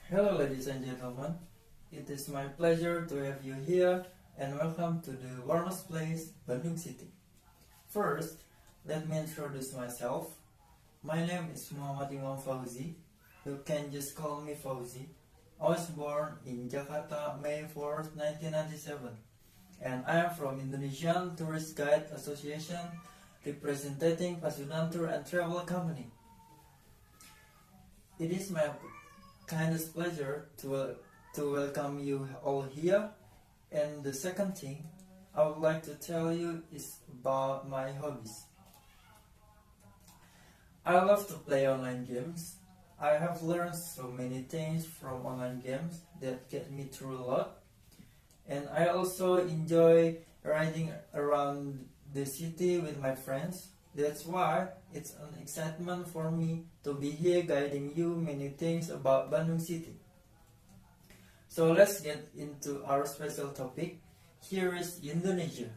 Hello ladies and gentlemen, it is my pleasure to have you here and welcome to the warmest place, Bandung City. First, let me introduce myself. My name is Imam Fauzi. You can just call me Fauzi. I was born in Jakarta, May 4th, 1997, and I am from Indonesian Tourist Guide Association, representing Pasundan Tour and Travel Company. It is my kindest pleasure to welcome you all here. And the second thing I would like to tell you is about my hobbies. I love to play online games. I have learned so many things from online games that get me through a lot. And I also enjoy riding around the city with my friends. That's why it's an excitement for me to be here guiding you many things about Bandung City. So let's get into our special topic. Here is Indonesia.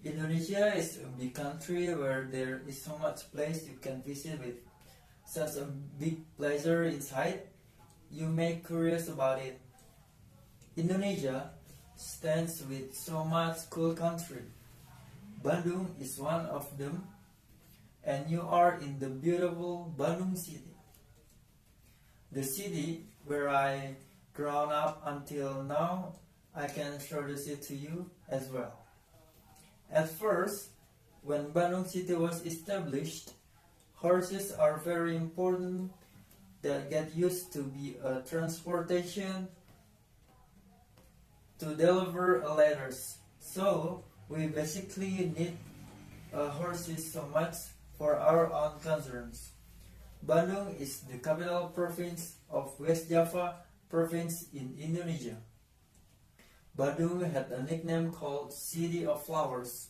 Indonesia is a big country where there is so much place you can visit with such a big pleasure inside. You may curious about it. Indonesia stands with so much cool country. Bandung is one of them. And you are in the beautiful Bandung City. The city where I grown up until now, I can introduce it to you as well. At first, when Bandung City was established, horses are very important that get used to be a transportation to deliver letters. So we basically need horses so much for our own concerns. Bandung is the capital province of West Java province in Indonesia. Bandung had a nickname called City of Flowers,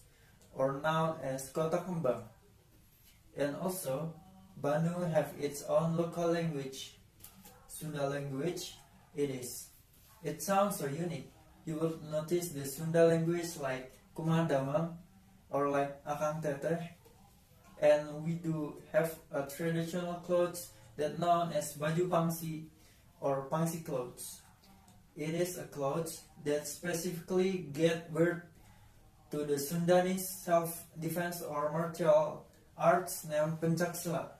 or known as Kota Kembang. And also, Bandung have its own local language, Sunda language. It sounds so unique. You will notice the Sunda language like Kumaha Damang or like Akang Teteh. And we do have a traditional clothes that known as baju pangsi or pangsi clothes. It is a clothes that specifically get wear to the Sundanese self-defense or martial arts named pencaksilat.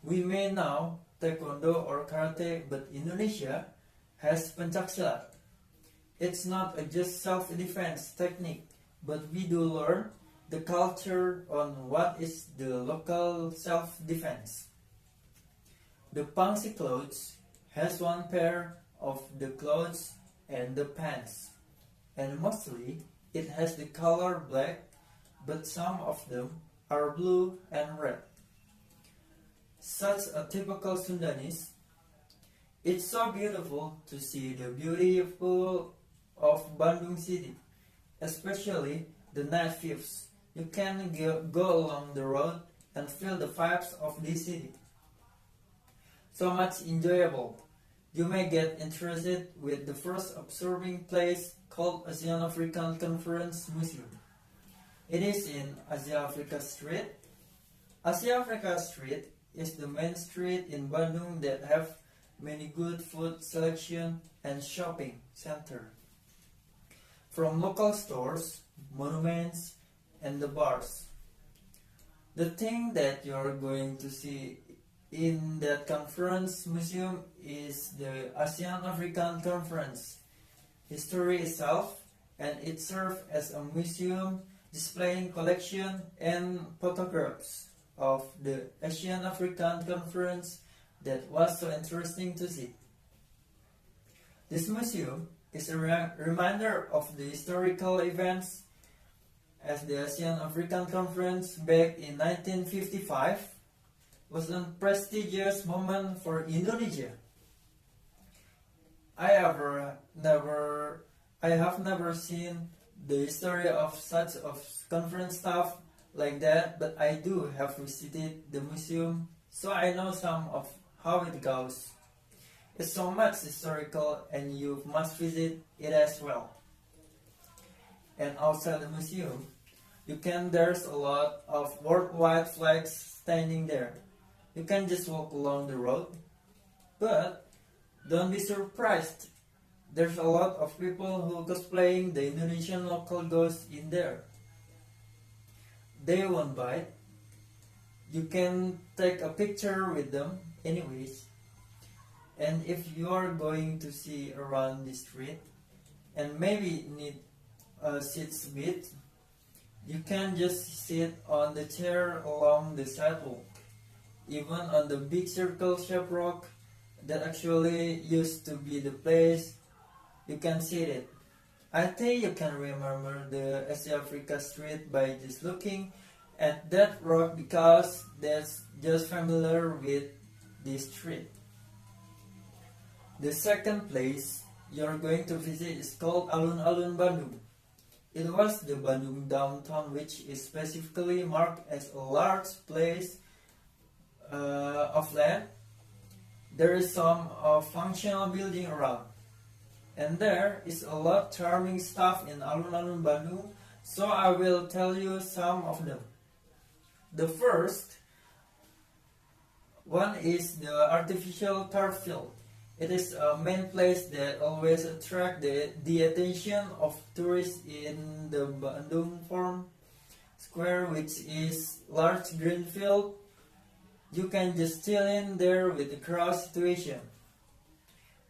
We may know taekwondo or karate, but Indonesia has pencaksilat. It's not a just self-defense technique, but we do learn the culture on what is the local self-defense. The pangsi clothes has one pair of the clothes and the pants, and mostly it has the color black, but some of them are blue and red. Such a typical Sundanese. It's so beautiful to see the beautiful of Bandung City, especially the night views. You can go along the road and feel the vibes of this city. So much enjoyable. You may get interested with the first observing place called Asian African Conference Museum. It is in Asia Africa Street. Asia Africa Street is the main street in Bandung that have many good food selection and shopping center. From local stores, monuments, and the bars. The thing that you're going to see in that conference museum is the ASEAN African Conference history itself, and it serves as a museum displaying collection and photographs of the Asian African Conference that was so interesting to see. This museum is a reminder of the historical events as the ASEAN African Conference back in 1955 was a prestigious moment for Indonesia. I have never seen the history of such of conference stuff like that, but I do have visited the museum, so I know some of how it goes. It's so much historical and you must visit it as well. And outside the museum, there's a lot of worldwide flags standing there. You can just walk along the road, but Don't be surprised. There's a lot of people who cosplaying the Indonesian local ghosts in there. They won't bite. You can take a picture with them anyways. And if you are going to see around the street and maybe need a seat bit, you can just sit on the chair along the sidewalk, even on the big circle-shaped rock that actually used to be the place you can sit it. I think you can remember the Asia Africa street by just looking at that rock because that's just familiar with this street. The second place you're going to visit is called Alun-Alun Bandung. It was the Bandung downtown, which is specifically marked as a large place of land. There is some functional building around, and there is a lot charming stuff in Alun-Alun Bandung, so I will tell you some of them. The first one is the artificial turf field. It is a main place that always attracts the attention of tourists in the Bandung Forum Square, which is large green field. You can just chill in there with the crowd situation.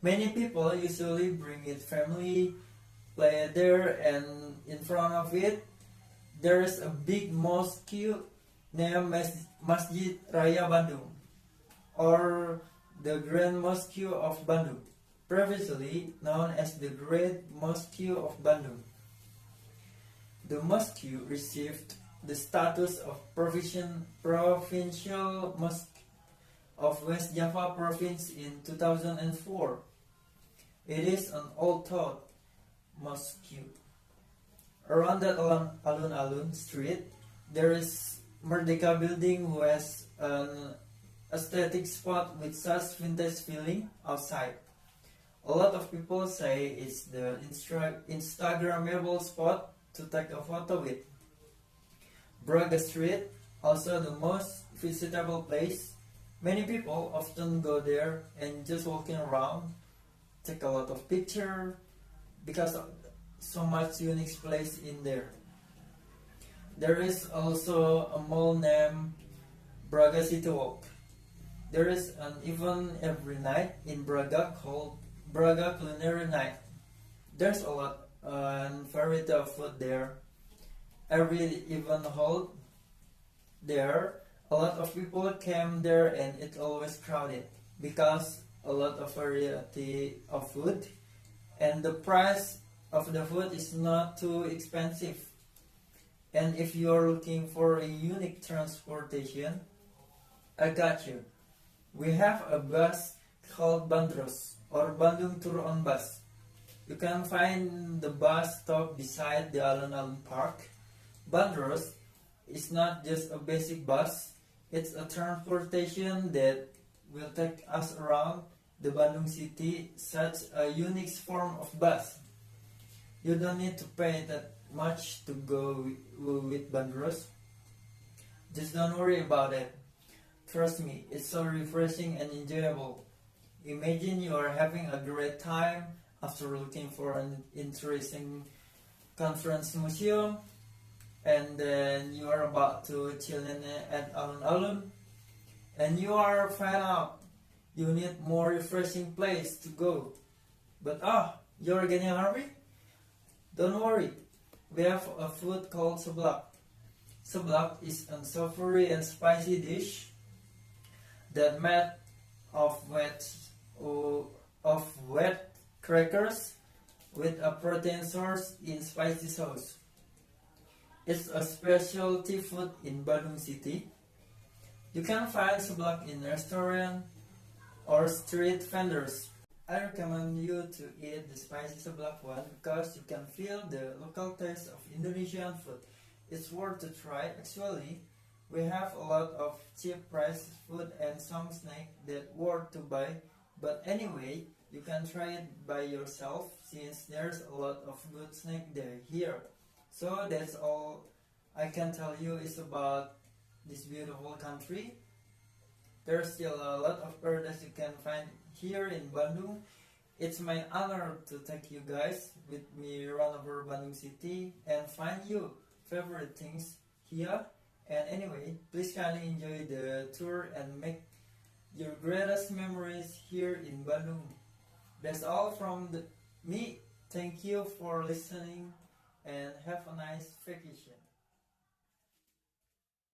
Many people usually bring it family, play there, and in front of it there is a big mosque named Masjid Raya Bandung, or the Grand Mosque of Bandung, previously known as the Great Mosque of Bandung. The mosque received the status of provincial mosque of West Java province in 2004. It is an old thought mosque. Around that Alun-Alun street, there is Merdeka building, who has an aesthetic spot with such vintage feeling outside. A lot of people say it's the Instagrammable spot to take a photo with. Braga Street, also the most visitable place. Many people often go there and just walking around, take a lot of pictures because of so much unique place in there. There is also a mall named Braga City Walk. There is an event every night in Braga called Braga Culinary Night. There's a lot and variety of food there. Every event held there, a lot of people came there and it's always crowded because a lot of variety of food and the price of the food is not too expensive. And if you are looking for a unique transportation, I got you. We have a bus called Bandros or Bandung Tour on Bus. You can find the bus stop beside the Alun-Alun Park. Bandros is not just a basic bus, it's a transportation that will take us around the Bandung city, such a unique form of bus. You don't need to pay that much to go with Bandros. Just don't worry about it. Trust me, it's so refreshing and enjoyable. Imagine you are having a great time after looking for an interesting conference museum, and then you are about to chill in at Alun-Alun, and you are found out you need more refreshing place to go. But you're getting hungry? Don't worry, we have a food called seblak. Seblak is a savory and spicy dish that made of wet crackers with a protein source in spicy sauce. It's a specialty food in Bandung city. You can find seblak in restaurant or street vendors. I recommend you to eat the spicy seblak one because you can feel the local taste of Indonesian food. It's worth to try. Actually, we have a lot of cheap price food and some snack that worth to buy. But anyway, you can try it by yourself since there's a lot of good snack there here. So that's all I can tell you is about this beautiful country. There's still a lot of paradise you can find here in Bandung. It's my honor to take you guys with me around over Bandung City and find you favorite things here. And anyway, please kindly enjoy the tour and make your greatest memories here in Bandung. That's all from me. Thank you for listening and have a nice vacation.